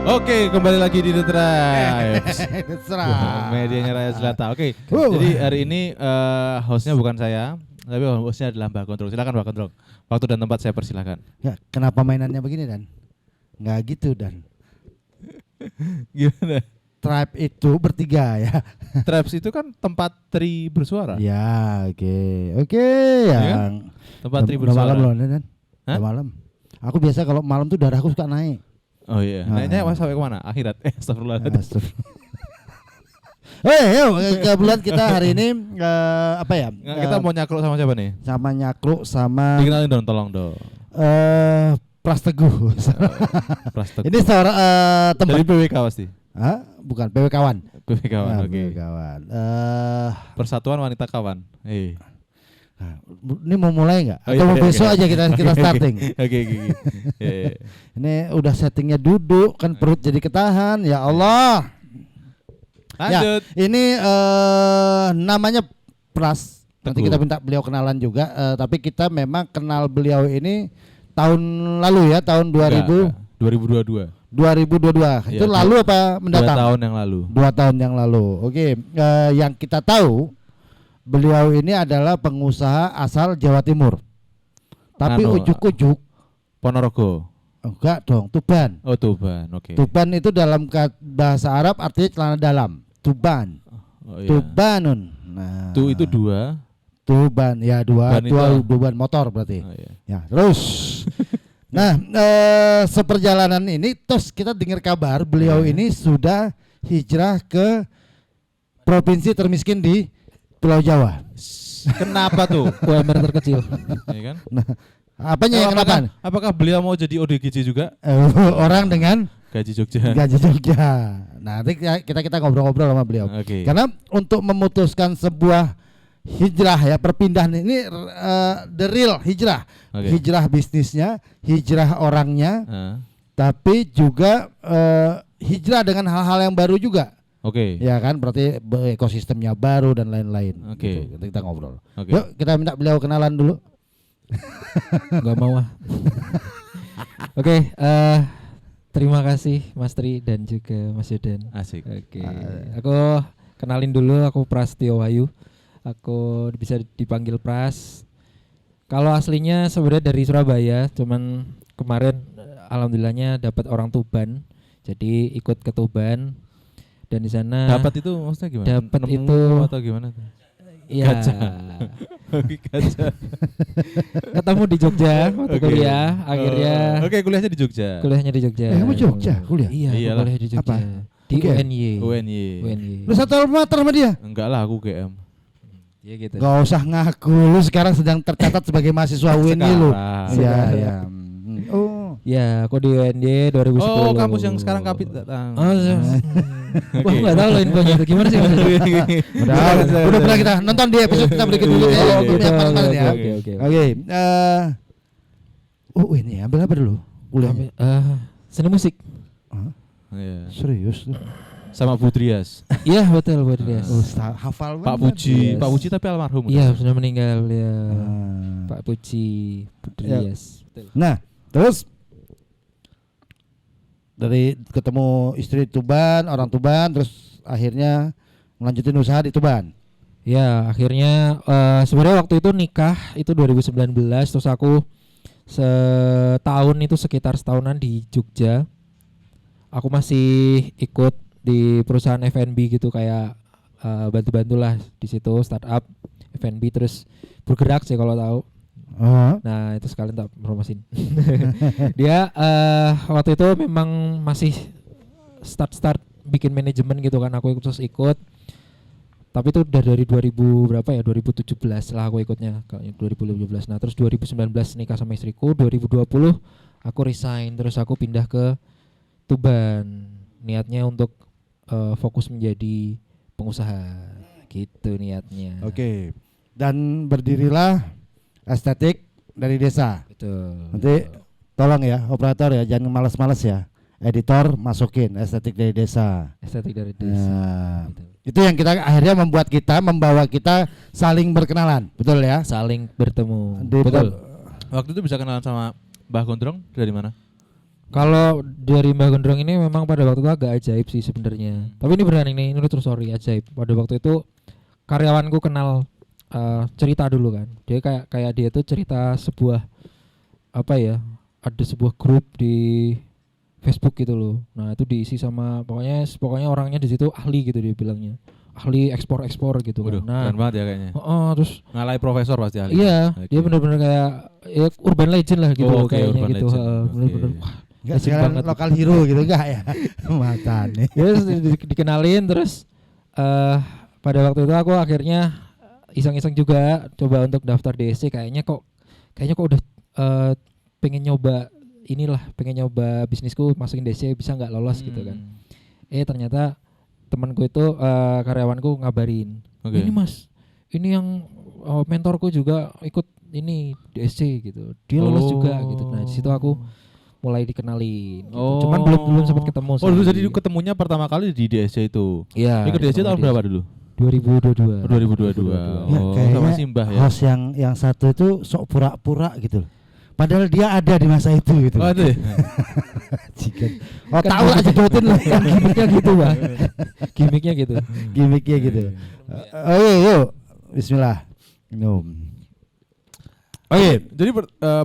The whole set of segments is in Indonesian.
Oke, kembali lagi di The Tribes. Medianya Raya Selatan. Oke, jadi hari ini hostnya bukan saya, tapi hostnya adalah Mbak Kontrol. Silakan Mbak Kontrol. Waktu dan tempat saya persilakan. Ya, kenapa mainannya begini Dan? Nggak gitu Dan. Gimana? Tribe itu bertiga ya. Tribes itu kan tempat tri bersuara. Ya, oke. Iya kan? Yang Tempat tri udah bersuara. malam loh Dan. Hah? Udah malam. Aku biasa kalau malam tuh darahku suka naik. Oh iya. Naiknya sampai kemana? Akhirat. Astagfirullah. Kebetulan kita hari ini apa ya? Kita mau nyakluk sama siapa nih? Sama nyakluk sama Dikenalin dong, tolong dong. Pras Teguh. Prasteguh. Ini seorang teman. Dari PWK pasti. Hah? Bukan PW Kawan. PWK kawan, oke. PW Kawan. Persatuan Wanita Kawan. Nah, ini mau mulai nggak? Oh, Atau iya, mau besok iya. aja kita starting? Oke. Iya. Ini udah settingnya duduk kan perut jadi ketahan. Ya Allah. Lanjut. Ya, ini namanya Pras. Nanti Teguh. kita minta beliau kenalan juga. Tapi kita memang kenal beliau ini tahun lalu ya, tahun 2022. 2022. Iya, Itu lalu apa 2 mendatang? tahun yang lalu. 2 tahun yang lalu. Oke. Yang kita tahu beliau ini adalah pengusaha asal Jawa Timur. Tapi ujuk-ujuk Ponorogo. enggak dong, Tuban. Oh, Tuban. Oke. Tuban itu dalam bahasa Arab artinya celana dalam. Tuban. Oh, iya. Tubanun. Nah, Itu 2. Tuban ya Ban itu apa? Tuban motor berarti. Oh, iya. Ya, terus. Nah, seperjalanan ini terus kita dengar kabar beliau ini sudah hijrah ke provinsi termiskin di Pulau Jawa. Kenapa tuh? UMR terkecil. Iya kan? Nah, apanya yang kenapa? Apakah beliau mau jadi ODGJ juga? Orang dengan Gaji Jogja. gaji Jogja. Nah, nanti kita ngobrol-ngobrol sama beliau. Oke. Karena untuk memutuskan sebuah hijrah ya, perpindahan ini the real hijrah. Oke. Hijrah bisnisnya, hijrah orangnya, Ah, tapi juga hijrah dengan hal-hal yang baru juga. Oke. Ya kan, berarti ekosistemnya baru dan lain-lain. Oke. Gitu. Nanti kita ngobrol. Oke. Yuk, kita minta beliau kenalan dulu. Nggak mau ah. Oke, terima kasih Mas Tri dan juga Mas Yudan. Asik. Oke, aku kenalin dulu, aku Prastio Wahyu. Aku bisa dipanggil Pras. Kalau aslinya sebenarnya dari Surabaya, cuman kemarin alhamdulillahnya dapat orang Tuban. Jadi ikut ke Tuban dan di sana Dapat itu maksudnya gimana? Dapat Nemu itu atau gimana tuh? ya, Kaca. ketemu di Jogja waktu Oke. kuliah, akhirnya Oke, kuliahnya di Jogja. kuliahnya di Jogja. Kamu Jogja kuliah? Iya, aku Iyalah. kuliah di Jogja. Apa? Di Oke. UNY. UNY. UNY. Lu satu alma mater sama dia? Enggak lah, aku GM. Iya gitu. Gak usah ngaku, lu sekarang sedang tercatat sebagai mahasiswa UNY lu. Sekarang. Iya, iya. Oh. Ya, aku di UNY 2010. Oh, kampus yang sekarang Kapit datang. Oh, wah, enggak tahu loh infonya itu. Gimana sih Mas? Udah pernah kita nonton di episode kita berikut dulu ya. Oh, Ini gitu. yang paling ya. Oke. Oke. Ini ambil apa dulu? Kuliahnya. Seni musik. Iya. Serius tuh. Sama Budrias. Iya, betul buat dia. Hafal Pak banget. Puji, Yes. Pak Puji tapi almarhum. Iya, sudah meninggal ya. Ah. Pak Puji Pudrias. Nah, terus dari ketemu istri Tuban, orang Tuban, terus akhirnya melanjutin usaha di Tuban. Ya, akhirnya sebenarnya waktu itu nikah itu 2019, terus aku sekitar setahunan di Jogja. Aku masih ikut di perusahaan F&B gitu, kayak bantu-bantulah di situ, startup F&B, terus bergerak sih kalau tahu. Nah, itu sekalian tak promosin. Dia waktu itu memang masih start bikin manajemen gitu kan, aku terus ikut. Tapi itu udah dari 2000 berapa ya? 2017 lah aku ikutnya, kayaknya 2017. Nah, terus 2019 nikah sama istriku, 2020 aku resign, terus aku pindah ke Tuban. Niatnya untuk fokus menjadi pengusaha. Gitu niatnya. Oke. Dan berdirilah Estetik dari Desa. Betul. Nanti tolong ya operator ya, jangan malas-malas ya. Editor masukin Estetik dari Desa. Estetik dari desa. Nah, Betul. itu yang kita akhirnya membawa kita saling berkenalan, betul ya? Saling bertemu. Di- Betul. Waktu itu bisa kenalan sama Mbah Gondrong dari mana? Kalau dari Mbah Gondrong ini memang pada waktu itu agak ajaib sih sebenarnya. Tapi ini beneran ini true story ajaib. Pada waktu itu karyawanku kenal cerita dulu kan. Dia kayak dia tuh cerita sebuah apa ya? Ada sebuah grup di Facebook gitu loh. Nah, itu diisi sama pokoknya orangnya di situ ahli gitu dia bilangnya. Ahli ekspor gitu Waduh, kan. Nah, keren banget ya kayaknya. terus Ngalahin profesor pasti ahli. iya, Oke. dia bener-bener kayak ya urban legend lah gitu Oh, loh oke, kayaknya urban gitu. legend. Bener-bener Oke. wah, Enggak legend sekarang banget. lokal hero gitu enggak ya? Matane. Ya terus dikenalin terus pada waktu itu aku akhirnya iseng-iseng juga coba untuk daftar DSC kayaknya kok udah pengen nyoba bisnisku masukin DSC bisa nggak lolos gitu kan. Ternyata temanku itu karyawanku ngabarin, Oke. ini mas, ini yang mentorku juga ikut ini DSC gitu, dia lolos juga gitu. Nah di situ aku mulai dikenalin. Gitu. Cuman belum sempat ketemu. Oh, dulu jadi ketemunya pertama kali di DSC itu. Iya. Ini ke DSC tahun berapa dulu? 2022. 2022. Ya, Oh, kayaknya sama Simbah ya. host yang satu itu sok pura-pura gitu loh. Padahal dia ada di masa itu gitu. Oh, itu ya? Chicken. Oh, Kan tahu lah jedotin loh. Kan gimmicknya gitu Bang. Gimmicknya gitu. Gimmicknya gitu. Yuk. Bismillah. Minum. Oke, jadi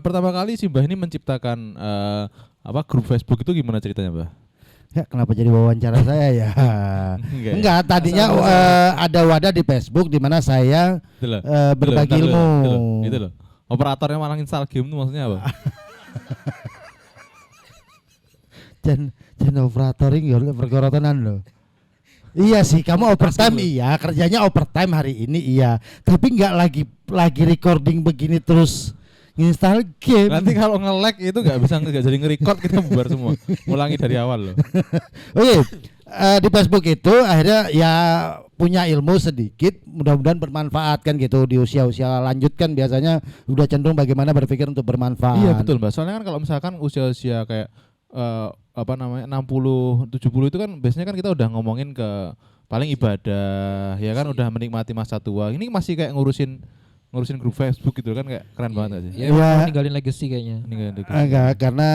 pertama kali Simbah ini menciptakan grup Facebook itu gimana ceritanya, Mbah? Ya, kenapa jadi wawancara saya ya? Enggak, tadinya ada wadah di Facebook di mana saya Itu loh. berbagi Itu ilmu. loh. Itu loh. Operatornya malah install game itu maksudnya apa? Jan operatoring ya pergorotanan loh. Iya sih, kamu overtime iya, kerjanya overtime hari ini iya. Tapi enggak lagi recording begini terus install game. Nanti kalau nge-lag itu nggak jadi nge-record, kita bubar semua. Ulangi dari awal loh. Oke, di Facebook itu akhirnya ya punya ilmu sedikit, mudah-mudahan bermanfaat kan gitu di usia-usia lanjut kan biasanya udah cenderung bagaimana berpikir untuk bermanfaat. Iya betul Mbak. Soalnya kan kalau misalkan usia-usia kayak 60, 70 itu kan biasanya kan kita udah ngomongin ke paling ibadah, ya kan udah menikmati masa tua. Ini masih kayak ngurusin grup Facebook gitu kan, kayak keren banget aja. Ya, Iya. ninggalin legacy kayaknya. Enggak, karena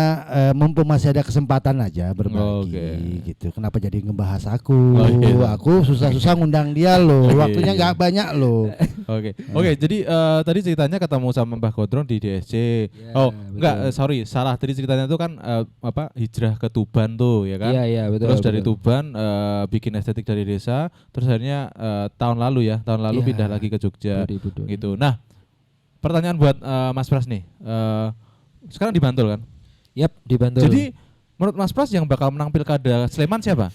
mumpung masih ada kesempatan aja berbagi Oke. gitu. Kenapa jadi ngebahas aku? Oh, gitu. Aku susah-susah ngundang dia loh. Oke, Waktunya iya. nggak banyak loh. Oke, jadi tadi ceritanya ketemu sama Mbah Gondrong di DSC. Ya, Oh, betul. enggak, salah. Tadi ceritanya itu kan hijrah ke Tuban tuh, ya kan? Iya, betul. Terus dari betul. Tuban bikin estetik dari desa, terus akhirnya tahun lalu Iya. pindah lagi ke Jogja 2022. gitu. Nah, pertanyaan buat Mas Pras nih. Sekarang di Bantul kan? Yap, di Bantul. Jadi menurut Mas Pras yang bakal menang Pilkada Sleman siapa?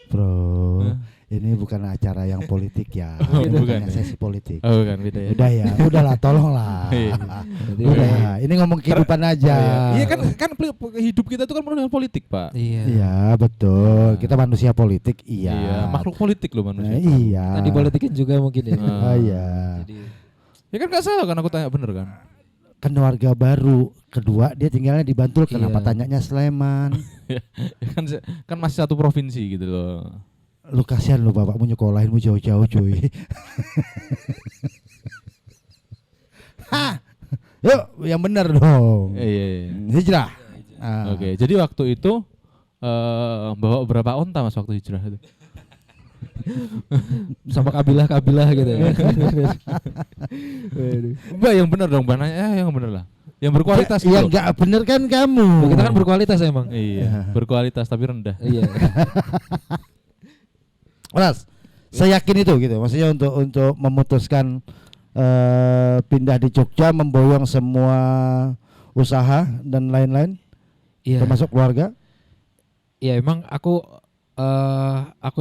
Bro, ini bukan acara yang politik ya. Oh, Ini bukan bukan ya? sesi politik. Oh, kan beda ya. Udah ya, udahlah tolonglah. Iya. Udah ya, ini ngomong kehidupan aja. Iya kan hidup kita itu kan penuh dengan politik, Pak. Iya. Iya, betul. Kita manusia politik, iya. Makhluk politik loh manusia. Iya. Tadi politikin juga mungkin ya. Oh iya. Jadi Ya kan nggak salah kan aku tanya bener kan? Kan warga baru, kedua dia tinggalnya di Bantul, kenapa Iya. tanyanya Sleman? Ya kan masih satu provinsi gitu loh. Lu kasihan lu bapakmu nyekolahinmu jauh-jauh cuy. Hah. Yuk, yang benar dong. Iya. Hijrah. Oke, jadi waktu itu bawa berapa onta Mas waktu hijrah itu? sama kabilah gitu ya. Mbak yang bener dong, Mbak nanya yang bener lah. Yang berkualitas gitu. Yang enggak bener kan kamu. Kita kan berkualitas emang. Iya, berkualitas tapi rendah. Iya. Mas, saya yakin itu gitu. Maksudnya untuk memutuskan pindah di Jogja, memboyong semua usaha dan lain-lain, Iya. termasuk keluarga. Iya, emang aku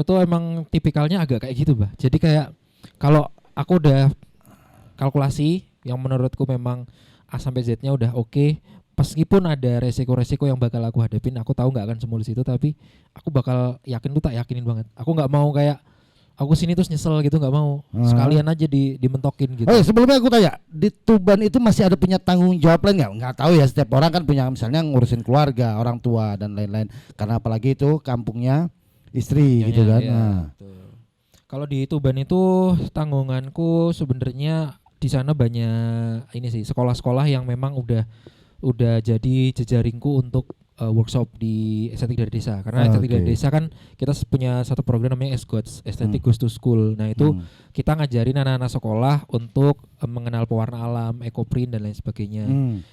tuh emang tipikalnya agak kayak gitu, Bah. Jadi kayak kalau aku udah kalkulasi yang menurutku memang A sampai Z-nya udah oke, meskipun ada resiko-resiko yang bakal aku hadapin, aku tahu nggak akan semulus itu, tapi aku bakal yakin tuh tak yakinin banget. Aku nggak mau kayak aku sini terus nyesel gitu, nggak mau. Sekalian aja dimentokin gitu. Oh, sebelumnya aku tanya, di Tuban itu masih ada punya tanggung jawab lain nggak? Nggak tahu ya, setiap orang kan punya misalnya ngurusin keluarga, orang tua dan lain-lain. Karena apalagi itu kampungnya istri gitu kan. Iya, Nah. betul. Kalau di Tuban itu tanggunganku sebenarnya di sana banyak ini sih sekolah-sekolah yang memang udah udah jadi jejaringku untuk workshop di estetik dari desa. Karena estetik dari desa kan kita punya satu program namanya ESGOTS, Estetik Goes to School. Nah itu kita ngajarin anak-anak sekolah untuk mengenal pewarna alam, ekoprint dan lain sebagainya.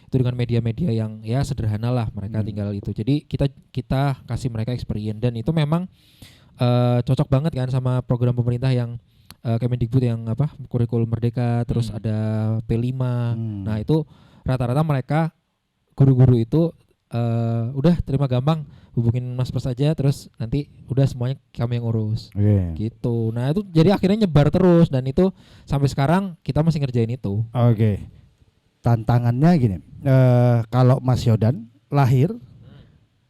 Itu dengan media-media yang ya sederhana lah mereka tinggal itu. Jadi kita kasih mereka experience dan itu memang cocok banget kan sama program pemerintah yang Kemendikbud yang kurikulum merdeka, terus ada P5. Nah itu rata-rata mereka guru-guru itu udah terima gampang, hubungin Mas Pers aja, terus nanti udah semuanya kami yang urus. Gitu. Nah itu jadi akhirnya nyebar terus dan itu sampai sekarang kita masih ngerjain itu. Tantangannya gini, kalau Mas Yodan lahir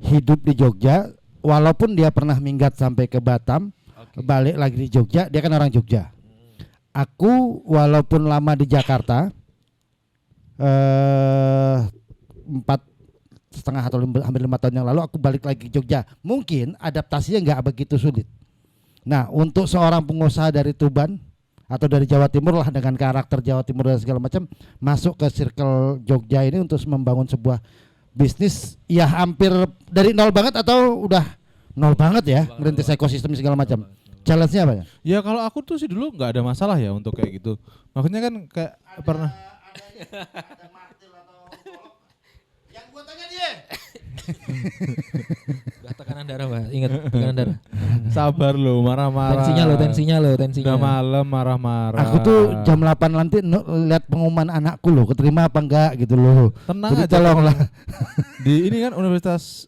hidup di Jogja, walaupun dia pernah minggat sampai ke Batam, balik lagi di Jogja, dia kan orang Jogja. Aku walaupun lama di Jakarta, 4,5 atau hampir 5 tahun yang lalu aku balik lagi ke Jogja. Mungkin adaptasinya nggak begitu sulit. Nah untuk seorang pengusaha dari Tuban atau dari Jawa Timur lah dengan karakter Jawa Timur dan segala macam, masuk ke circle Jogja ini untuk membangun sebuah bisnis ya hampir dari nol banget atau udah nol banget ya, merintis ekosistem segala macam. Challenge-nya apa ya? Ya kalau aku tuh sih dulu nggak ada masalah ya untuk kayak gitu. Makanya kan kayak pernah. Ada martil atau golok. Yang gua tanya dia. Tekanan darah, Pak. Ingat tekanan darah. Sabar lo, marah-marah. Tensinya lo. Udah malam marah-marah. Aku tuh jam 8 nanti lihat pengumuman anakku loh, keterima apa enggak gitu loh. Tenang jadi aja. Tolonglah. Di ini kan Universitas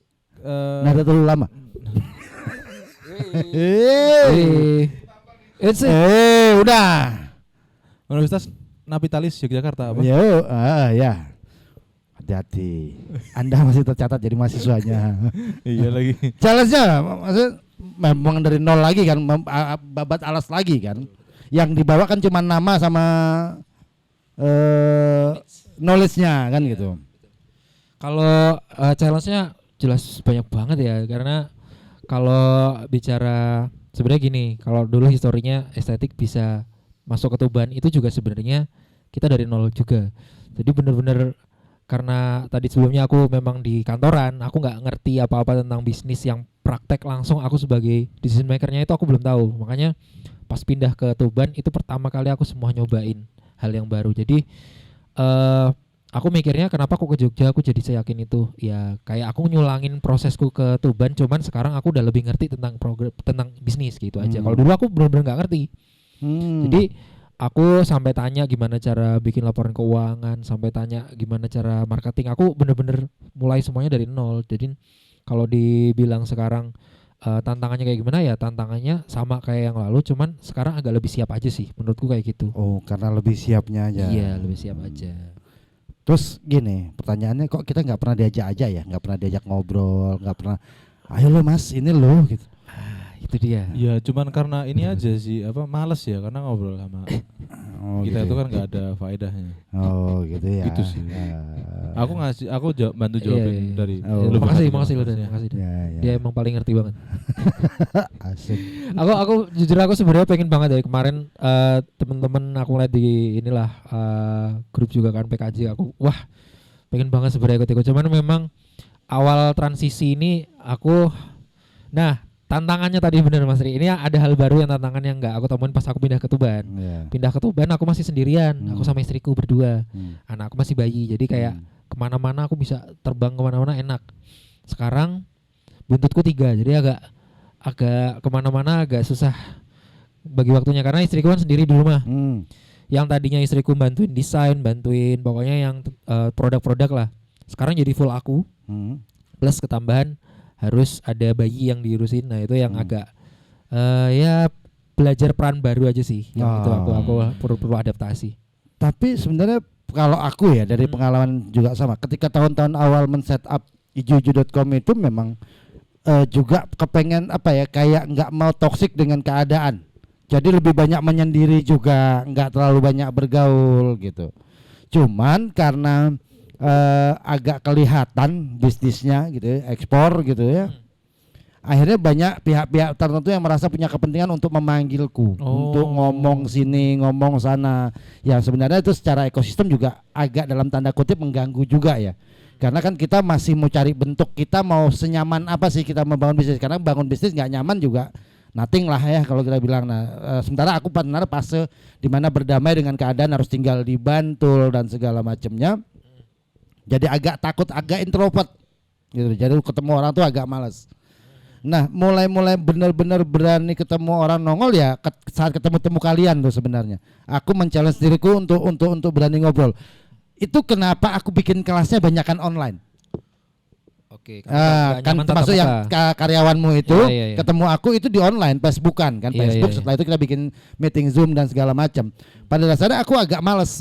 Nahdlatul Ulama. Udah. Universitas Napitalis Yogyakarta apa? Ya. Hati-hati. Anda masih tercatat jadi mahasiswanya. Iya lagi. Challenge-nya maksudnya memang dari nol lagi kan, babat alas lagi kan. Yang dibawa kan cuma nama sama knowledge-nya kan gitu. Kalau challenge-nya jelas banyak banget ya, karena kalau bicara sebenarnya gini, kalau dulu historinya estetik bisa masuk ke Tuban itu juga sebenarnya kita dari nol juga. Jadi benar-benar karena tadi sebelumnya aku memang di kantoran, aku nggak ngerti apa-apa tentang bisnis yang praktek langsung. Aku sebagai decision makernya itu aku belum tahu. Makanya pas pindah ke Tuban itu pertama kali aku semua nyobain hal yang baru. Jadi aku mikirnya kenapa aku ke Jogja, aku jadi seyakin itu ya kayak aku nyulangin prosesku ke Tuban, cuman sekarang aku udah lebih ngerti tentang tentang bisnis gitu aja. Kalau dulu aku benar-benar nggak ngerti. Jadi aku sampai tanya gimana cara bikin laporan keuangan, sampai tanya gimana cara marketing. Aku bener-bener mulai semuanya dari nol. Jadi kalau dibilang sekarang tantangannya kayak gimana ya, tantangannya sama kayak yang lalu, cuman sekarang agak lebih siap aja sih menurutku kayak gitu. Oh, karena lebih siapnya aja. Iya, lebih siap aja. Terus gini, pertanyaannya kok kita nggak pernah diajak aja ya, nggak pernah diajak ngobrol, nggak pernah. Ayo lo Mas, ini lo gitu. Itu dia. Ya cuman karena ini aja sih males ya karena ngobrol sama kita gitu. itu kan nggak ada faedahnya. Oh gitu ya. Gitu sih. Aku bantu jawabin dari. Makasih lo Dan. Makasih. Dia emang paling ngerti banget. Asik. Aku jujur aku sebenarnya pengen banget dari kemarin temen-temen aku lihat di inilah grup juga kan PKJ, aku wah pengen banget sebenarnya ikut-ikut, cuman memang awal transisi ini tantangannya tadi bener Mas Ri, ini ada hal baru yang tantangan yang nggak aku temuin pas aku pindah ke Tuban. Pindah ke Tuban aku masih sendirian, aku sama istriku berdua, anak aku masih bayi, jadi kayak kemana-mana aku bisa terbang kemana-mana enak. Sekarang buntutku 3, jadi agak kemana-mana agak susah bagi waktunya karena istriku kan sendiri di rumah. Yang tadinya istriku bantuin desain, bantuin pokoknya yang produk-produk lah, sekarang jadi full aku. Plus ketambahan harus ada bayi yang diurusin. Nah itu yang agak ya belajar peran baru aja sih. Yang itu aku perlu adaptasi. Tapi sebenarnya kalau aku ya dari pengalaman juga sama. Ketika tahun-tahun awal men-setup ijuju.com itu memang juga kepengen kayak nggak mau toksik dengan keadaan. Jadi lebih banyak menyendiri juga, nggak terlalu banyak bergaul gitu. Cuman karena agak kelihatan bisnisnya gitu ya, ekspor gitu ya. Akhirnya banyak pihak-pihak tertentu yang merasa punya kepentingan untuk memanggilku untuk ngomong sini, ngomong sana. Yang sebenarnya itu secara ekosistem juga agak dalam tanda kutip mengganggu juga ya. Karena kan kita masih mau cari bentuk, kita mau senyaman apa sih kita membangun bisnis. Karena bangun bisnis nggak nyaman juga nothing lah ya kalau kita bilang. Nah, sementara aku benar fase di mana berdamai dengan keadaan, harus tinggal di Bantul dan segala macamnya. Jadi agak takut, agak introvert gitu. Jadi ketemu orang tuh agak malas. Nah, mulai benar-benar berani ketemu orang nongol ya saat ketemu kalian tuh sebenarnya. Aku men-challenge diriku untuk berani ngobrol. Itu kenapa aku bikin kelasnya banyakan online. Oke, Kan termasuk yang karyawanmu itu iya. ketemu aku itu di online, Facebookan kan, Facebook. Iya. Setelah itu kita bikin meeting Zoom dan segala macam. Pada dasarnya aku agak males,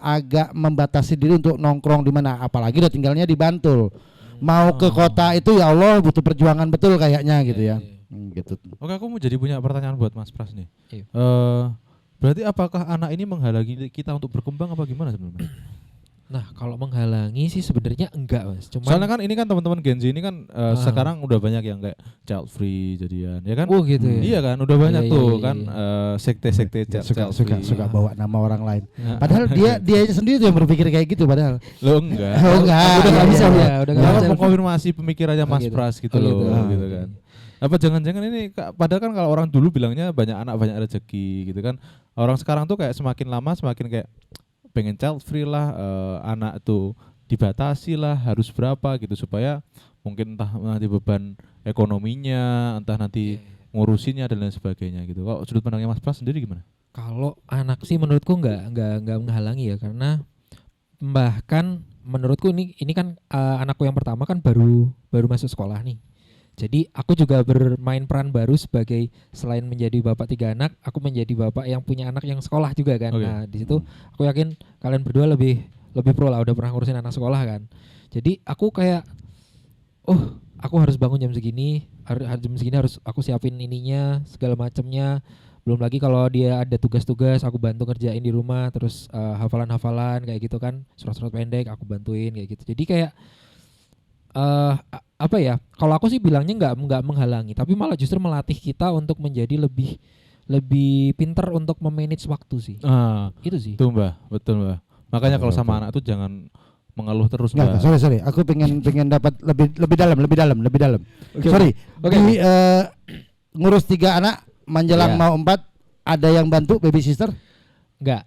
agak membatasi diri untuk nongkrong di mana, apalagi udah tinggalnya di Bantul. Mau ke kota itu ya Allah butuh perjuangan betul kayaknya gitu ya. Gitu. Oke, aku mau jadi punya pertanyaan buat Mas Pras nih. Iya. Berarti apakah anak ini menghalangi kita untuk berkembang apa gimana sebenarnya? Nah, kalau menghalangi sih sebenarnya enggak, Mas. Soalnya kan ini kan teman-teman Gen Z ini kan sekarang udah banyak yang kayak child free jadian, ya kan? Oh gitu ya. Iya kan, udah banyak Iya, tuh iya, kan sekte-sekte child free. Suka bawa nama orang lain. Nah. Padahal dia sendiri tuh yang berpikir kayak gitu padahal. Lo enggak. Oh, enggak. Udah nggak Iya, bisa iya. ya, udah nggak Jangan bisa. mengkonfirmasi pemikirannya Mas gitu. Pras gitu Oh, loh, gitu. gitu kan. Apa jangan-jangan ini padahal kan kalau orang dulu bilangnya banyak anak banyak rezeki gitu kan. Orang sekarang tuh kayak semakin lama semakin kayak pengen child free lah, anak tuh dibatasi lah harus berapa gitu supaya mungkin entah nanti beban ekonominya, entah nanti ngurusinnya dan lain sebagainya gitu. Kalau sudut pandangnya Mas Pras sendiri gimana? Kalau anak sih menurutku enggak menghalangi ya, karena bahkan menurutku ini kan anakku yang pertama kan baru masuk sekolah nih. Jadi aku juga bermain peran baru sebagai selain menjadi bapak 3 anak, aku menjadi bapak yang punya anak yang sekolah juga kan. Okay. Nah, di situ aku yakin kalian berdua lebih pro lah, udah pernah ngurusin anak sekolah kan. Jadi aku kayak aku harus bangun jam segini, jam segini harus aku siapin ininya, segala macamnya. Belum lagi kalau dia ada tugas-tugas aku bantu ngerjain di rumah, terus hafalan-hafalan kayak gitu kan, surat-surat pendek aku bantuin kayak gitu. Jadi kayak apa ya? Kalau aku sih bilangnya nggak menghalangi, tapi malah justru melatih kita untuk menjadi lebih pintar untuk memanage waktu sih. Itu sih. Tuh Mbak, betul Mbak. Makanya kalau sama anak tuh jangan mengeluh terus Mbak. Enggak, sorry. Aku pengen dapat lebih dalam. Okay. Sorry. Okay. Di ngurus 3 anak menjelang Iya. mau 4, ada yang bantu baby sister? Enggak.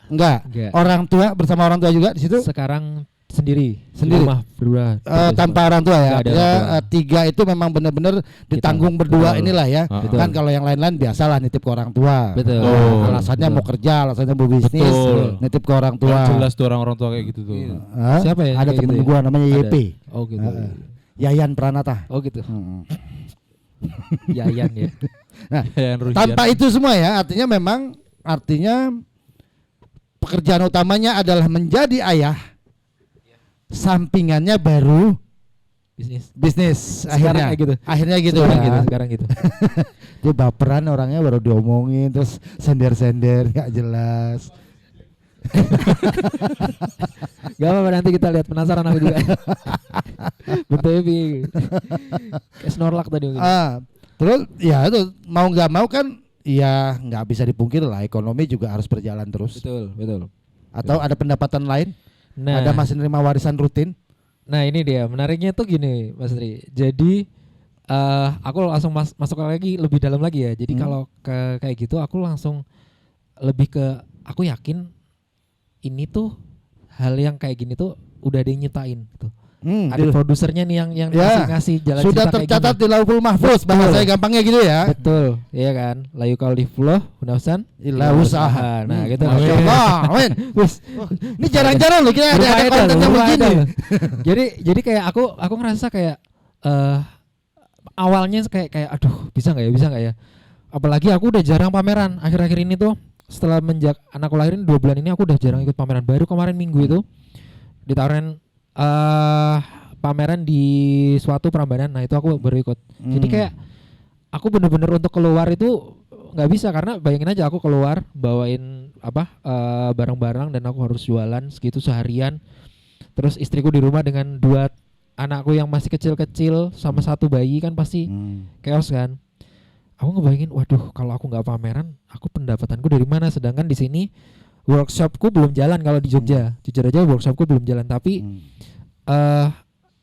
Orang tua bersama orang tua juga di situ? Sekarang sendiri. Sendiri? Rumah berdua. Tanpa orang tua ya. Nggak ada Artinya orang tua. 3 itu memang benar-benar ditanggung berdua Betul. inilah ya. Betul. Kan kalau yang lain-lain biasalah nitip ke orang tua. Betul. Alasannya Betul. mau kerja, alasannya mau bisnis, Betul. nitip ke orang tua. Nggak jelas tuh orang tuh kayak gitu tuh. Hah? Siapa ya Ada kayak temen gitu ya? gua namanya Ada. YP. Oh gitu. Yayan Pranata. Oh gitu. Hmm. Yayan ya. Tanpa itu semua ya, artinya pekerjaan utamanya adalah menjadi ayah. Sampingannya baru bisnis Sekarang akhirnya kayak gitu. Sekarang gitu. Dia baperan orangnya, baru diomongin terus sender nggak jelas. Gak apa-apa, nanti kita lihat, penasaran aku juga. Bentuknya kayak Snorlax tadi mungkin. Terus ya itu mau nggak mau kan ya nggak bisa dipungkir lah, ekonomi juga harus berjalan terus. Betul. Atau ada pendapatan lain? Nah, Ada masih nerima warisan rutin? Nah ini dia menariknya tuh gini Mas Tri. Jadi aku langsung masuk lagi lebih dalam lagi ya. Jadi kalau kayak gitu aku langsung lebih ke, aku yakin ini tuh hal yang kayak gini tuh udah ada yang nyetain gitu. Ada produsernya nih yang Ya, ngasih jalan sudah cerita tercatat kayak di Lauhul Mahfuz, bahasa gampangnya gitu ya. Betul, iya kan. La yukallifullah nafsan Illa usaha. Nah, gitu. Masya Allah, men. Ini jarang-jarang loh kita ada Rumah konten idol, yang rumah begini. idol. jadi kayak aku ngerasa kayak awalnya kayak aduh bisa nggak ya. Apalagi aku udah jarang pameran akhir-akhir ini tuh. Setelah anakku lahirin 2 bulan ini aku udah jarang ikut pameran. Baru kemarin minggu itu ditawarin pameran di suatu Prambanan. Nah itu aku baru ikut. Jadi kayak aku bener-bener untuk keluar itu nggak bisa, karena bayangin aja aku keluar bawain barang-barang dan aku harus jualan segitu seharian. Terus istriku di rumah dengan 2 anakku yang masih kecil-kecil sama 1 bayi, kan pasti chaos kan. Aku ngebayangin, waduh kalau aku nggak pameran, aku pendapatanku dari mana? Sedangkan di sini workshopku belum jalan kalau di Jogja. Jujur aja workshopku belum jalan, tapi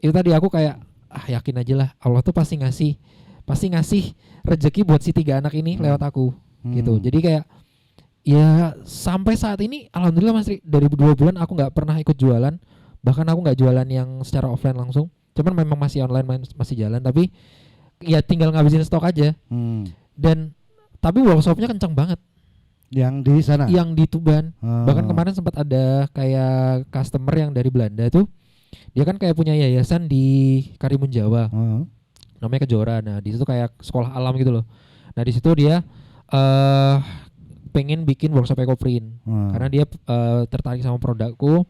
itu tadi aku kayak yakin aja lah Allah tuh pasti ngasih rezeki buat si 3 anak ini lewat aku gitu. Jadi kayak ya sampai saat ini alhamdulillah Mas Ri, dari 2 bulan aku nggak pernah ikut jualan, bahkan aku nggak jualan yang secara offline langsung, cuman memang masih online masih jalan, tapi ya tinggal ngabisin stok aja. Dan tapi workshopnya kencang banget yang di sana, yang di Tuban. Bahkan kemarin sempat ada kayak customer yang dari Belanda tuh, dia kan kayak punya yayasan di Karimun Jawa, namanya Kejora. Nah di situ kayak sekolah alam gitu loh. Nah di situ dia pengen bikin workshop ecoprint karena dia tertarik sama produkku.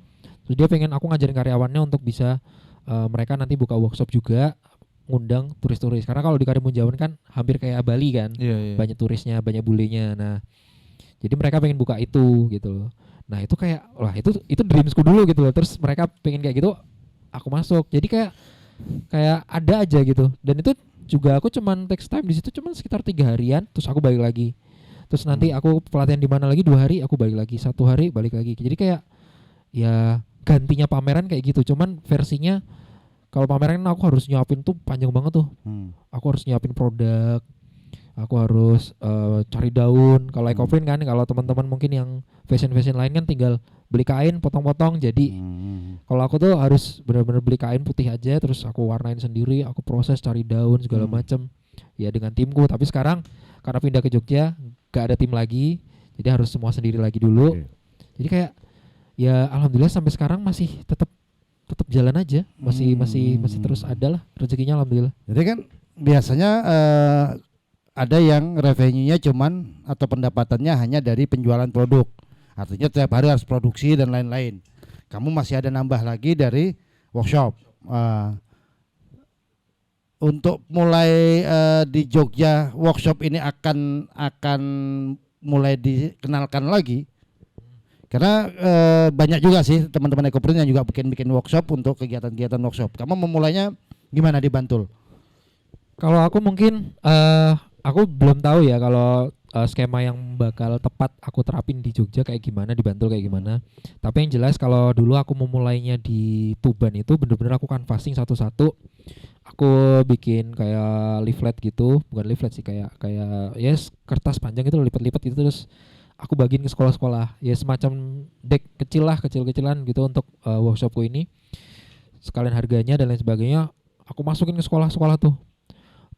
Terus dia pengen aku ngajarin karyawannya untuk bisa mereka nanti buka workshop juga, ngundang turis-turis. Karena kalau di Karimun Jawa kan hampir kayak Bali kan, banyak turisnya, banyak bulenya. Nah jadi mereka pengen buka itu gitu loh. Nah itu kayak wah itu dreamsku dulu gitu loh. Terus mereka pengen kayak gitu, aku masuk. Jadi kayak ada aja gitu. Dan itu juga aku cuman text time di situ cuman sekitar 3 harian, terus aku balik lagi. Terus nanti aku pelatihan di mana lagi 2 hari, aku balik lagi 1 hari balik lagi. Jadi kayak ya gantinya pameran kayak gitu. Cuman versinya kalau pameran aku harus nyiapin tuh panjang banget tuh. Aku harus nyiapin produk, aku harus cari daun. Kalau ecoprint kan, kalau teman-teman mungkin yang fashion lain kan tinggal beli kain potong-potong jadi. Kalau aku tuh harus benar-benar beli kain putih aja, terus aku warnain sendiri, aku proses cari daun segala macam. Ya dengan timku. Tapi sekarang karena pindah ke Jogja gak ada tim lagi, jadi harus semua sendiri lagi dulu. Jadi kayak ya alhamdulillah sampai sekarang masih tetap jalan aja, masih terus ada lah rezekinya alhamdulillah. Jadi kan biasanya ada yang revenue-nya cuman atau pendapatannya hanya dari penjualan produk, artinya tiap hari harus produksi dan lain-lain. Kamu masih ada nambah lagi dari workshop. Untuk mulai di Jogja workshop ini akan mulai dikenalkan lagi, karena banyak juga sih teman-teman ecoprint yang juga bikin workshop untuk kegiatan-kegiatan workshop. Kamu memulainya gimana di Bantul? Kalau aku mungkin aku belum tahu ya kalau skema yang bakal tepat aku terapin di Jogja kayak gimana, di Bantul kayak gimana. Tapi yang jelas kalau dulu aku memulainya di Tuban itu bener-bener aku canvassing satu-satu. Aku bikin kayak leaflet gitu, bukan leaflet sih, kayak yes kertas panjang itu lipat-lipat gitu, terus aku bagiin ke sekolah-sekolah. Ya semacam deck kecil lah, kecil-kecilan gitu untuk workshopku ini. Sekalian harganya dan lain sebagainya, aku masukin ke sekolah-sekolah tuh.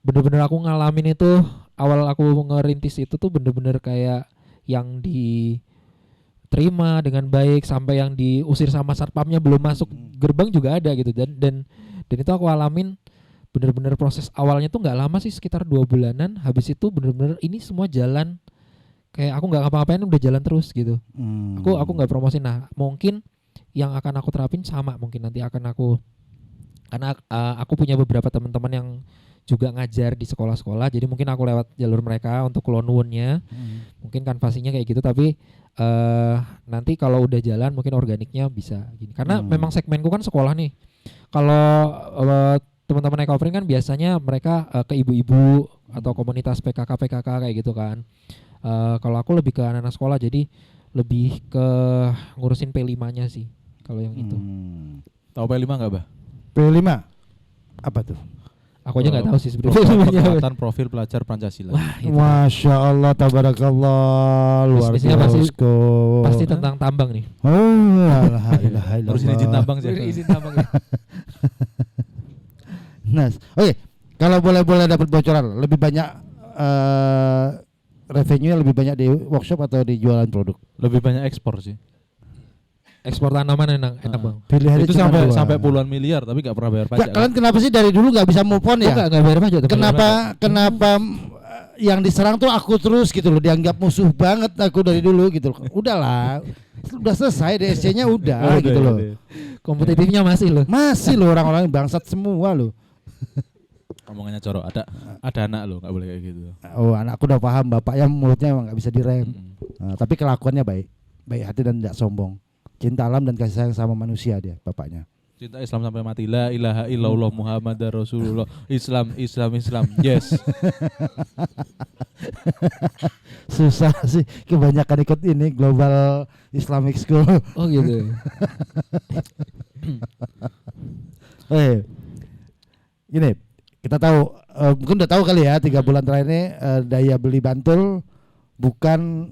Bener-bener aku ngalamin itu, awal aku ngerintis itu tuh bener-bener kayak yang diterima dengan baik sampai yang diusir sama satpamnya belum masuk gerbang juga ada gitu. Dan itu aku alamin bener-bener proses awalnya tuh nggak lama sih, sekitar 2 bulanan. Habis itu bener-bener ini semua jalan kayak aku nggak ngapa-ngapain udah jalan terus gitu. Aku nggak promosin. Nah mungkin yang akan aku terapin sama mungkin nanti akan aku, karena aku punya beberapa teman-teman yang juga ngajar di sekolah-sekolah, jadi mungkin aku lewat jalur mereka untuk klonwunnya. Mungkin kanvasinya kayak gitu, tapi nanti kalau udah jalan mungkin organiknya bisa gini. Karena memang segmenku kan sekolah nih. Kalau teman-teman ecoprint kan biasanya mereka ke ibu-ibu atau komunitas PKK kayak gitu kan. Kalau aku lebih ke anak-anak sekolah, jadi lebih ke ngurusin P5-nya sih kalau yang itu. Tahu P5 nggak, Bah? P5 apa tuh? Aku aja nggak tahu sih sebenarnya. Penguatan profil pelajar Pancasila. Wah, Masya Allah, tabarakallah, luar biasa. Pasti tentang tambang nih. Harus izin tambang sih. Izin tambang. Nice. Oke, kalau boleh dapat bocoran, lebih banyak revenue lebih banyak di workshop atau di jualan produk? Lebih banyak ekspor sih. Ekspor tanaman enak Bang. Pilihannya itu sampai puluhan miliar tapi nggak pernah bayar pajak. Kalian kenapa sih dari dulu nggak bisa move on ya? Nggak bayar pajak. Kenapa yang diserang tuh aku terus gitu loh, dianggap musuh banget aku dari dulu gitu loh. Udahlah, udah selesai DSC-nya udah gitu loh. Kompetitifnya masih loh orang-orang bangsat semua loh. Omongannya corok, ada anak lo, nggak boleh kayak gitu. Oh, anakku udah paham, bapaknya mulutnya emang nggak bisa direm. Tapi kelakuannya baik hati dan tidak sombong. Cinta alam dan kasih sayang sama manusia dia, bapaknya. Cinta Islam sampai mati. La ilaha illallah Muhammadar Rasulullah. Islam. Yes. Susah sih, kebanyakan ikut ini Global Islamic School. Oh gitu. Gini, kita tahu mungkin udah tahu kali ya 3 bulan terakhir ini daya beli Bantul bukan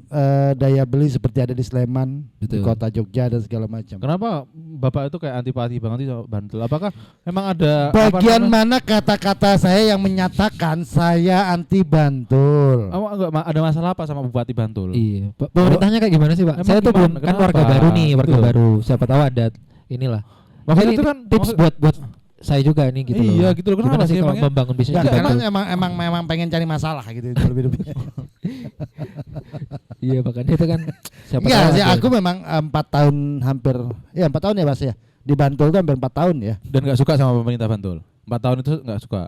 daya beli seperti ada di Sleman, di Betul. kota Jogja dan segala macam. Kenapa Bapak itu kayak antipati banget sama Bantul? Apakah memang ada Bagian mana kata-kata saya yang menyatakan saya anti Bantul? enggak ada masalah apa sama Bupati Bantul? Iya. Pemerintahnya kayak gimana sih, Pak? Emang Saya tuh gimana? kan warga Kenapa? baru nih, warga Betul. baru. Siapa tahu ada inilah. Maksudnya Ini itu kan tips buat saya juga nih gitu loh. Iya, gitu loh. Kenapa Gimana sih sih kalau emangnya? membangun bisnis Ya, di karena Bantul? memang pengen cari masalah gitu lebih-lebih. Iya, makanya itu kan siapa Enggak tahu sih, ada. aku memang 4 tahun hampir 4 tahun ya Mas ya. Di Bantul tuh hampir 4 tahun ya. Dan nggak suka sama pemerintah Bantul. 4 tahun itu nggak suka.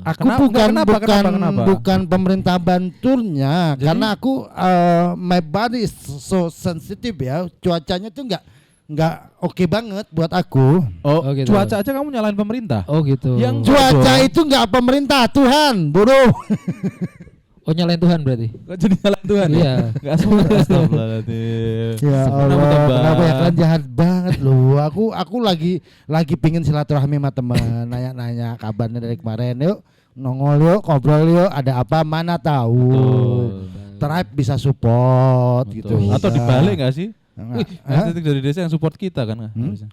Aku Kenapa? bukan pemerintah Bantulnya, Jadi? karena aku my body is so sensitive ya. Cuacanya tuh nggak oke banget buat aku. Oh, Oh, gitu. cuaca aja kamu nyalain pemerintah. Oh gitu. Yang Cuaca dong. itu nggak pemerintah, Tuhan, bodoh. Oh nyalain Tuhan berarti. Kok jadi nyalain Tuhan? Iya. Enggak semua. Astagfirullahaladzim. Ya Kenapa Allah, tebak? kenapa ya kalian jahat banget loh. Aku lagi pingin silaturahmi sama teman, nanya-nanya kabarnya dari kemarin. Yuk nongol yuk, ngobrol yuk, ada apa mana tahu. Betul. Tribe bisa support Betul. gitu. Atau bisa. dibalik nggak sih? Enggak. Estetik dari desa yang support kita kan? Nggak? Hmm? Bisa.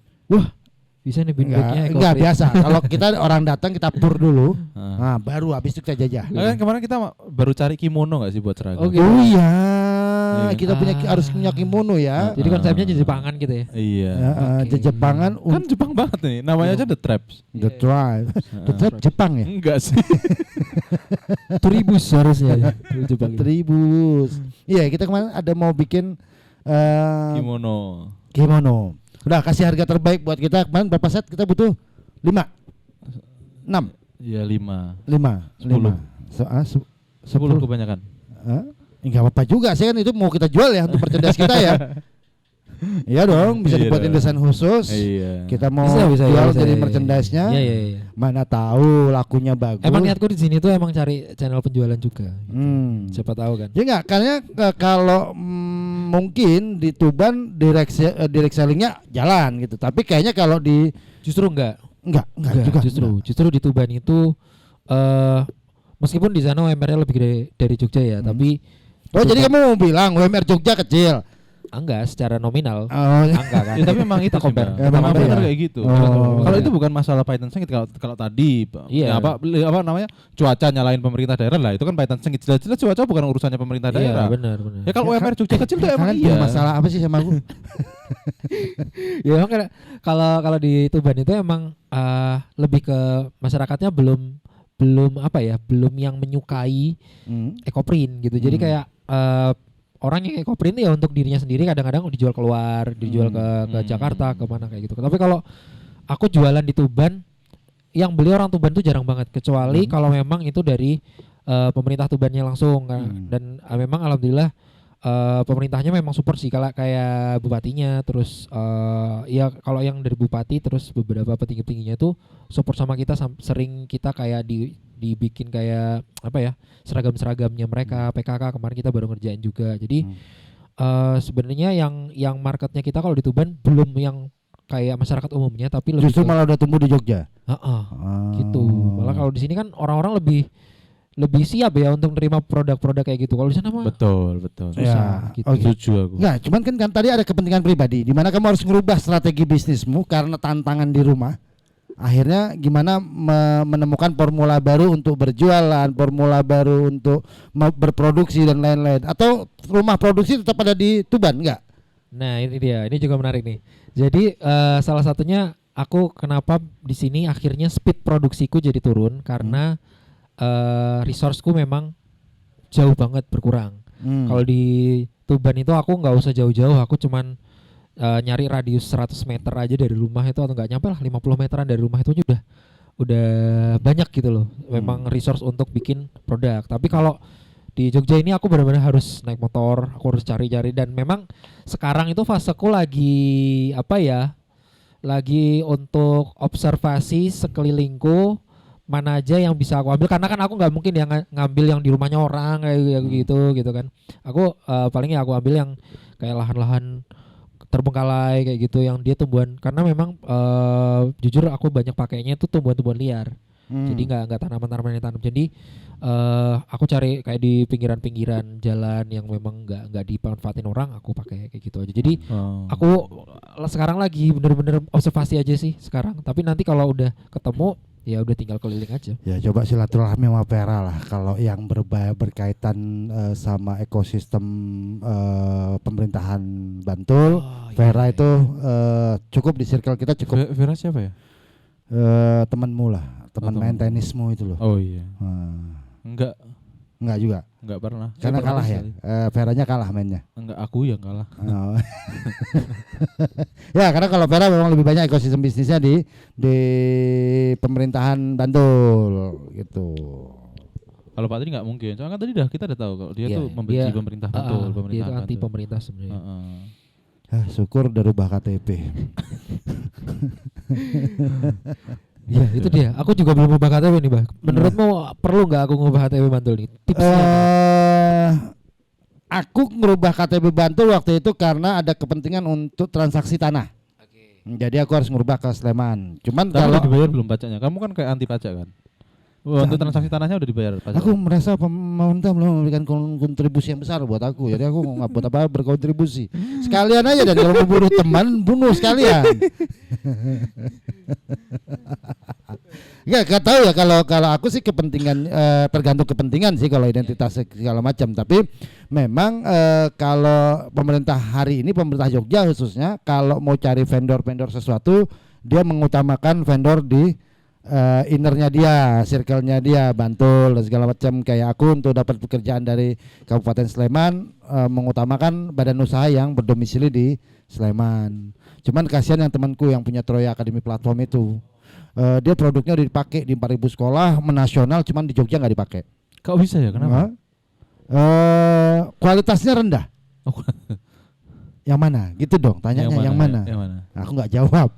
Bisa nih binbeknya. Enggak biasa. Kalau kita orang datang kita pur dulu. Ah. Nah, baru habis itu kita jajah. Kan kemarin kita baru cari kimono nggak sih buat seragam? Oh, gitu. Oh iya, Iya. kita harus punya kimono ya. Jadi konsepnya jadi Jepangan gitu ya. Iya. Oke. Jepangan Kan Jepang banget nih. Namanya aja The Traps. The Tribe. The Tribe Jepang ya. Enggak sih. Tribus harusnya ya. Jepang. Tribus. Iya, kita kemarin ada mau bikin Kimono. kimono. Udah kasih harga terbaik buat kita. Kemarin berapa set kita butuh? 5 6 Iya 5. 5 10 kebanyakan. Enggak apa-apa juga sih kan, itu mau kita jual ya untuk merchandise kita ya. Iya dong, bisa Iya dibuatin dong. desain khusus. Iya. Kita mau Bisa, jual bisa, jadi iya, merchandise-nya. Iya iya iya. Mana tahu lakunya bagus. Emang niatku di sini tuh emang cari channel penjualan juga. Siapa tahu kan. Ya enggak, karena kalau mungkin di Tuban direct sellingnya jalan gitu. Tapi kayaknya kalau di Justru enggak enggak juga. justru di Tuban itu meskipun di sana UMR-nya lebih gede dari Jogja ya, tapi Oh, jadi kamu mau bilang UMR Jogja kecil. enggak secara nominal. Oh, Enggak kan. Ya, tapi memang itu Kita sih, compare. Mbak. Ya, memang Memang ada benar ya. kayak gitu. Oh. Kalau Iya. itu bukan masalah Python sengit kalau tadi Iya. ya, apa namanya? Cuaca nyalain pemerintah daerah lah, itu kan Python sengit. Jelas-jelas cuaca bukan urusannya pemerintah Iya, daerah. benar benar. Ya kalau UMR Jogja kecil tuh emang kalian iya. punya masalah apa sih sama aku? Ya emang kalau di Tuban itu emang lebih ke masyarakatnya belum apa ya, belum yang menyukai ekoprint gitu. Jadi kayak orang yang ekoprint ya untuk dirinya sendiri, kadang-kadang dijual keluar, dijual ke Jakarta, ke mana kayak gitu. Tapi kalau aku jualan di Tuban, yang beli orang Tuban tuh jarang banget, kecuali kalau memang itu dari pemerintah Tubannya langsung dan memang alhamdulillah pemerintahnya memang support sih, kalau kayak bupatinya, terus ya kalau yang dari bupati terus beberapa petinggi-petingginya tuh support sama kita, sering kita kayak dibikin kayak apa ya, seragam-seragamnya mereka PKK kemarin kita baru ngerjain juga. Jadi sebenarnya yang marketnya kita kalau di Tuban belum yang kayak masyarakat umumnya, tapi lebih Justru malah udah tumbuh di Jogja. gitu. Malah kalau di sini kan orang-orang lebih siap ya untuk menerima produk-produk kayak gitu. Kalau di sana mah Betul. susah gitu. Oh, gitu. Setuju aku. Enggak, cuman kan tadi ada kepentingan pribadi di mana kamu harus merubah strategi bisnismu karena tantangan di rumah. Akhirnya gimana menemukan formula baru untuk berjualan, formula baru untuk berproduksi dan lain-lain. Atau rumah produksi tetap ada di Tuban, enggak? Nah ini dia, ini juga menarik nih. Jadi salah satunya aku kenapa di sini akhirnya speed produksiku jadi turun karena resourceku memang jauh banget berkurang. Kalau di Tuban itu aku nggak usah jauh-jauh, aku cuman nyari radius 100 meter aja dari rumah itu, atau nggak nyampe lah 50 meteran dari rumah itu udah banyak gitu loh. Memang resource untuk bikin produk. Tapi kalau di Jogja ini aku benar-benar harus naik motor, aku harus cari-cari, dan memang sekarang itu faseku lagi apa ya? Lagi untuk observasi sekelilingku, mana aja yang bisa aku ambil, karena kan aku nggak mungkin yang ngambil yang di rumahnya orang kayak gitu kan. Aku paling ya aku ambil yang kayak lahan-lahan terbengkalai kayak gitu, yang dia tumbuhan, karena memang jujur aku banyak pakainya itu tumbuhan-tumbuhan liar. Jadi nggak tanaman-tanaman yang tanam. Jadi aku cari kayak di pinggiran-pinggiran jalan yang memang nggak dimanfaatin orang, aku pakai kayak gitu aja. Jadi aku sekarang lagi bener-bener observasi aja sih sekarang. Tapi nanti kalau udah ketemu ya udah tinggal keliling aja. Ya coba silaturahmi sama Vera lah kalau yang berkaitan sama ekosistem pemerintahan Bantul. Vera itu cukup di circle kita cukup. Vera siapa ya? Temanmu lah, teman main tenismu itu loh. Oh iya. Enggak juga. Enggak pernah. Karena kalah ya. Veranya kalah mainnya. Enggak, aku yang kalah. Oh. Ya karena kalau Vera memang lebih banyak ekosistem bisnisnya di pemerintahan Bantul gitu. Kalau Pak Tri nggak mungkin. Soalnya kan tadi kita udah tahu kalau dia tuh membenci pemerintah Bantul, dia tuh anti pemerintah sebenarnya. Syukur udah rubah KTP. Ya itu dia. Aku juga belum ubah KTP nih, Bah. Menurutmu perlu nggak aku ngubah KTP Bantul nih? Tipsnya aku ngerubah KTP Bantul waktu itu karena ada kepentingan untuk transaksi tanah. Jadi aku harus ngerubah ke Sleman. Cuman kalau dibayar belum pajaknya. Kamu kan kayak anti pajak kan? Untuk transaksi tanahnya udah dibayar pajak. Aku merasa pemerintah belum memberikan kontribusi yang besar buat aku. Jadi aku nggak buat apa berkontribusi. Sekalian aja, dan kalau membunuh teman, bunuh sekalian. Gak tahu ya, kalau aku sih kepentingan tergantung kepentingan sih kalau identitas segala macam. Tapi memang kalau pemerintah hari ini, pemerintah Jogja khususnya, kalau mau cari vendor sesuatu, dia mengutamakan vendor di innernya dia, circle-nya dia, Bantul dan segala macam. Kayak aku untuk dapat pekerjaan dari Kabupaten Sleman mengutamakan badan usaha yang berdomisili di Sleman. Cuman kasihan yang temanku yang punya Troya Academy Platform itu. Dia produknya udah dipakai di 4.000 sekolah menasional, cuman di Jogja nggak dipakai. Kok bisa ya? Kenapa? Kualitasnya rendah. Yang mana? Gitu dong, tanyanya yang mana? Yang mana? Aku nggak jawab.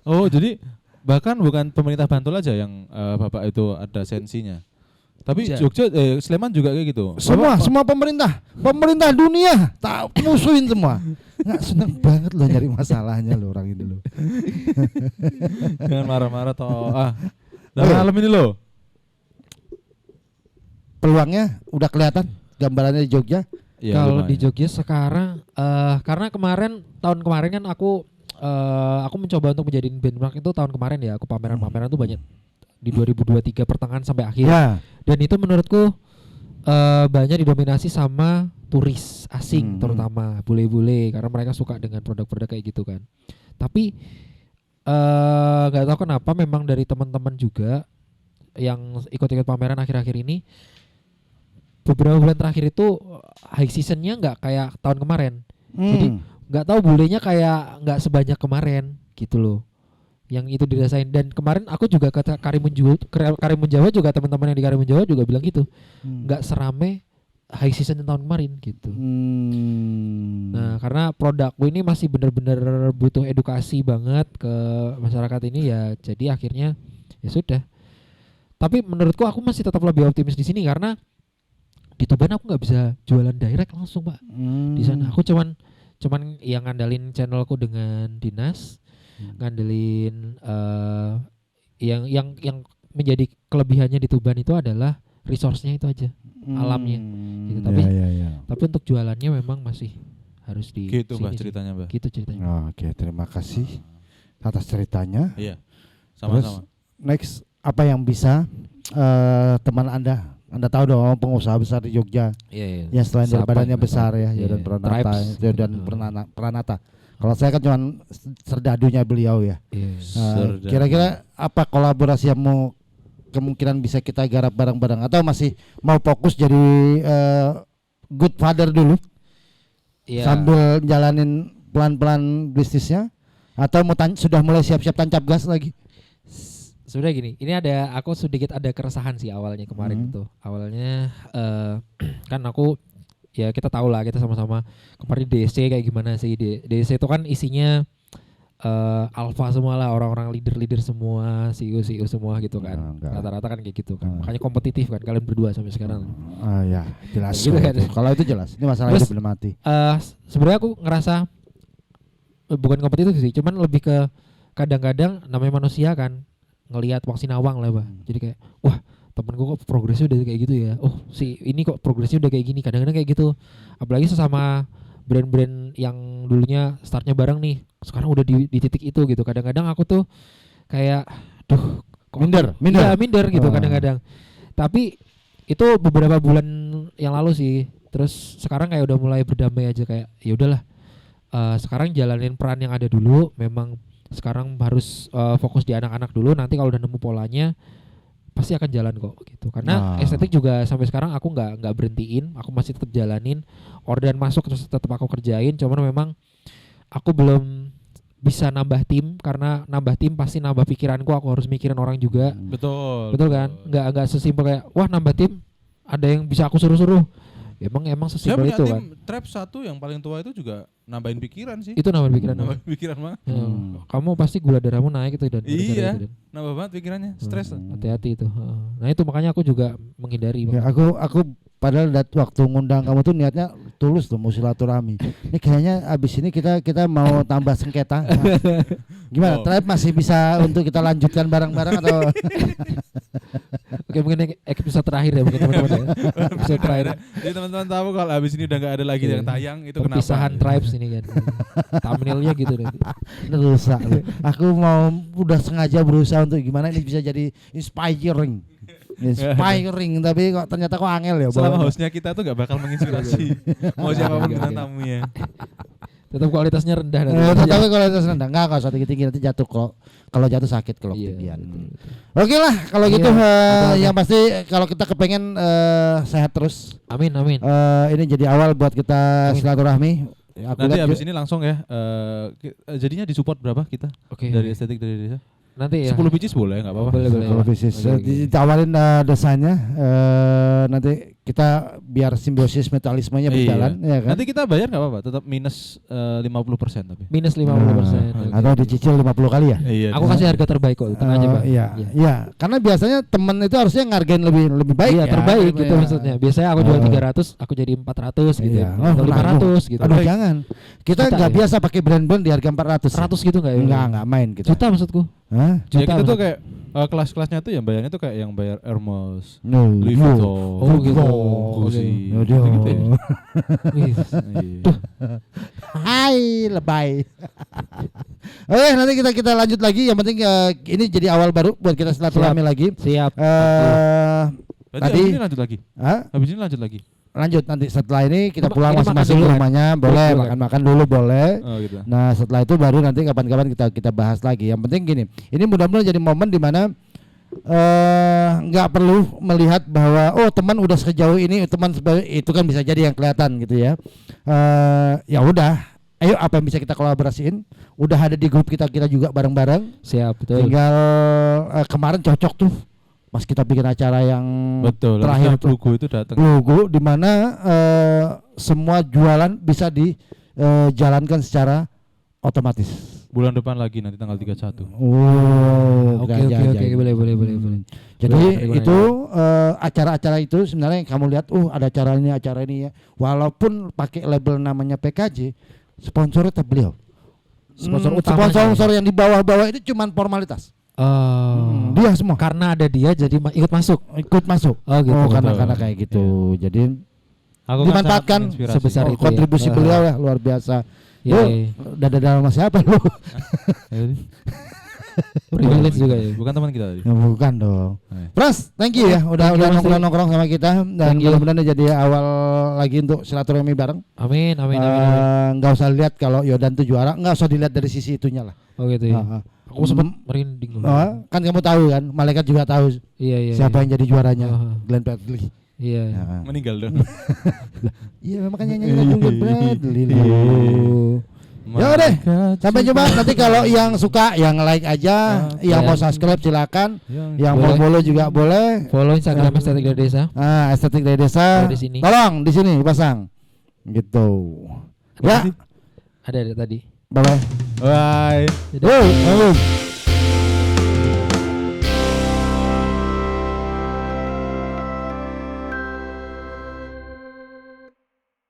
Oh, jadi bahkan bukan pemerintah Bantul aja yang Bapak itu ada sensinya. Tapi Jogja, Sleman juga kayak gitu. Semua pemerintah dunia tak musuhin semua. Nggak seneng banget loh nyari masalahnya loh orang ini loh. Jangan marah-marah toh. Dalam malam ini loh. Peluangnya udah kelihatan gambarannya di Jogja. Ya, kalau di Jogja sekarang karena tahun kemarin kan aku mencoba untuk menjadi benchmark itu tahun kemarin ya. Aku pameran-pameran tuh banyak di 2023 pertengahan sampai akhir. Ya. Dan itu menurutku banyak didominasi sama turis asing terutama bule-bule karena mereka suka dengan produk-produk kayak gitu kan. Tapi nggak tahu kenapa memang dari teman-teman juga yang ikut-ikut pameran akhir-akhir ini beberapa bulan terakhir itu high seasonnya nggak kayak tahun kemarin. Jadi nggak tahu bulenya kayak nggak sebanyak kemarin gitu loh. Yang itu dirasain. Dan kemarin aku juga kata Karimun Jawa juga, teman-teman yang di Karimun Jawa juga bilang gitu, nggak serame high season tahun kemarin gitu. Nah karena produkku ini masih benar-benar butuh edukasi banget ke masyarakat ini ya, jadi akhirnya ya sudah. Tapi menurutku aku masih tetap lebih optimis di sini karena di Tuban aku nggak bisa jualan direct langsung, Pak. Di sana aku cuman yang ngandalin channelku dengan dinas, ngandelin yang menjadi kelebihannya di Tuban itu adalah resource-nya itu aja, alamnya gitu. Tapi untuk jualannya memang masih harus di gitu, Mbak, ceritanya, Mbak. Gitu ceritanya. Oke, terima kasih atas ceritanya. Iya. Sama-sama. Terus, next, apa yang bisa teman Anda tahu dong pengusaha besar di Jogja. Iya. Ya selain dari badannya besar ya, dan Pranata. Kalau saya kan cuma serdadunya beliau ya. Kira-kira apa kolaborasi yang mau kemungkinan bisa kita garap bareng-bareng, atau masih mau fokus jadi good father dulu? Sambil jalanin pelan-pelan bisnisnya, atau sudah mulai siap-siap tancap gas lagi? Sudah gini, ini aku sedikit ada keresahan sih awalnya kemarin itu. Awalnya kan aku ya kita tahu lah, kita sama-sama kemarin DC kayak gimana sih. DC itu kan isinya alpha semua lah, orang-orang leader semua, CEO semua gitu kan. Rata-rata kan kayak gitu kan. Makanya kompetitif kan kalian berdua sampai sekarang. Ya, jelas. Gitu kan. Kalau itu jelas. Ini masalah hidup belum mati. Sebenarnya aku ngerasa bukan kompetitif sih, cuman lebih ke kadang-kadang namanya manusia kan ngelihat wong sinawang lah, Bah. Jadi kayak wah, temenku kok progresnya udah kayak gitu ya. Oh, si ini kok progresnya udah kayak gini. Kadang-kadang kayak gitu. Apalagi sesama brand-brand yang dulunya startnya bareng nih, sekarang udah di titik itu gitu. Kadang-kadang aku tuh kayak duh, kok minder gitu kadang-kadang. Tapi itu beberapa bulan yang lalu sih. Terus sekarang kayak udah mulai berdamai aja, kayak ya udahlah. Sekarang jalanin peran yang ada dulu. Memang sekarang harus fokus di anak-anak dulu. Nanti kalau udah nemu polanya pasti akan jalan kok gitu. Karena estetik juga sampai sekarang aku nggak berhentiin, aku masih tetap jalanin. Orderan masuk terus tetap aku kerjain. Cuman memang aku belum bisa nambah tim, karena nambah tim pasti nambah pikiranku, aku harus mikirin orang juga. Betul Kan? Nggak sesimpel kayak wah nambah tim ada yang bisa aku suruh-suruh. Emang sesimpel itu kan. Trap 1 yang paling tua itu juga nambahin pikiran sih. Itu nambah pikiran. Nambah pikiran banget. Kamu pasti gula darahmu naik itu dan iya. Nambah banget pikirannya, stres. Hati-hati itu. Nah itu makanya aku juga menghindari. Ya, aku padahal waktu ngundang kamu tuh niatnya tulus tuh mau silaturahmi. Ini kayaknya abis ini kita mau tambah sengketa. Nah, gimana? Tribe masih bisa untuk kita lanjutkan bareng-bareng atau? Oke, mungkin episode terakhir ya mungkin teman-teman ya. Episode terakhir. Jadi teman-teman tahu kalau abis ini udah nggak ada lagi yang tayang itu kenapa? Perpisahan tribes ini kan. Thumbnailnya gitu nanti. Rusak. Aku udah sengaja berusaha untuk gimana ini bisa jadi inspiring, tapi kok ternyata kok angel ya. Selama hostnya kita tuh nggak bakal menginspirasi. Mau siapapun bintang tamunya. Tetap kualitasnya rendah nanti. Tapi kualitasnya rendah. Enggak usah tinggi-tinggi, nanti jatuh kalau jatuh sakit kalau ketinggian. Oke lah kalau gitu yang pasti kalau kita kepengen sehat terus. Amin. Ini jadi awal buat kita silaturahmi. Nanti abis ini langsung ya. Jadinya disupport berapa kita? Dari estetik dari desa? Nanti ya 10 pieces boleh, nggak apa-apa. Boleh. 10 pieces. Ditawarin desainnya. Nanti kita biar simbiosis mutualismenya berjalan, ya kan? Nanti kita bayar nggak apa-apa, tetap minus 50% tapi. Minus 50%. Atau dicicil 50 kali ya? Iya. Aku kasih harga terbaik kok, tenang aja, Pak. Iya. Karena biasanya teman itu harusnya ngargain lebih baik. Iya, ya, terbaik gitu maksudnya. Biasanya aku jual 300, aku jadi 400 gitu. Atau 500 gitu. Aduh, jangan. Kita nggak biasa pakai brand-brand di harga 400. 100 gitu enggak ya? Enggak main gitu. Juta maksudku. Hah? Ya kita tuh kayak kelas-kelasnya tuh yang bayarnya tuh kayak yang bayar Hermes, Louis Vuitton. Vuitton, Oh gitu. Gucci, Aduh. gitu ya. Hai lebay. Oke, nanti kita lanjut lagi. Yang penting ini jadi awal baru buat kita silaturahmi lagi. Siap. Tadi habis ini lanjut lagi. Habis ini lanjut lagi. Lanjut nanti setelah ini kita pulang ini masing-masing ke rumahnya, boleh makan-makan dulu boleh. Oh, gitu. Nah setelah itu baru nanti kapan-kapan kita bahas lagi. Yang penting gini, ini mudah-mudahan jadi momen dimana nggak perlu melihat bahwa teman udah sejauh ini, teman itu kan bisa jadi yang kelihatan gitu ya. Ya udah, ayo apa yang bisa kita kolaborasiin, udah ada di grup kita juga bareng-bareng. Siap, betul. Tinggal kemarin cocok tuh pas kita bikin acara yang betul, terakhir tuh Lugu itu datang. Lugu di mana semua jualan bisa dijalankan secara otomatis. Bulan depan lagi nanti tanggal 31. Oke, boleh. Jadi itu acara-acara itu sebenarnya yang kamu lihat, ada acara ini ya. Walaupun pakai label namanya PKJ, sponsornya tetap beliau. Sponsor yang di bawah-bawah itu cuman formalitas. Dia semua. Karena ada dia jadi ikut masuk. Oh gitu. Karena kayak gitu. Jadi dimanfaatkan sebesar itu kontribusi beliau ya luar biasa. Dada sama siapa lu? Privilege juga ya. Bukan teman kita tadi. Bukan dong. Pras, thank you ya udah nongkrong sama kita dan mudah-mudahan jadi awal lagi untuk silaturahmi bareng. Amin. Enggak usah lihat kalau Yodan tuh juara, enggak usah dilihat dari sisi itunya lah. Oh gitu ya. Aku sempat merinding. Kan kamu tahu kan, malaikat juga tahu. Iya. Siapa yang jadi juaranya? Glenn Bradley. Iya. Meninggal dong. Iya, makanya nyanyi lagu Glenn Bradley. Ya udah, sampai jumpa. Nanti kalau yang suka yang like aja, yang mau subscribe silakan, yang mau follow juga boleh. Follow Instagram Estetik dari Desa. Estetik dari Desa. Tolong di sini dipasang. Gitu. Ya. Ada tadi. Bye. Bye. Bye.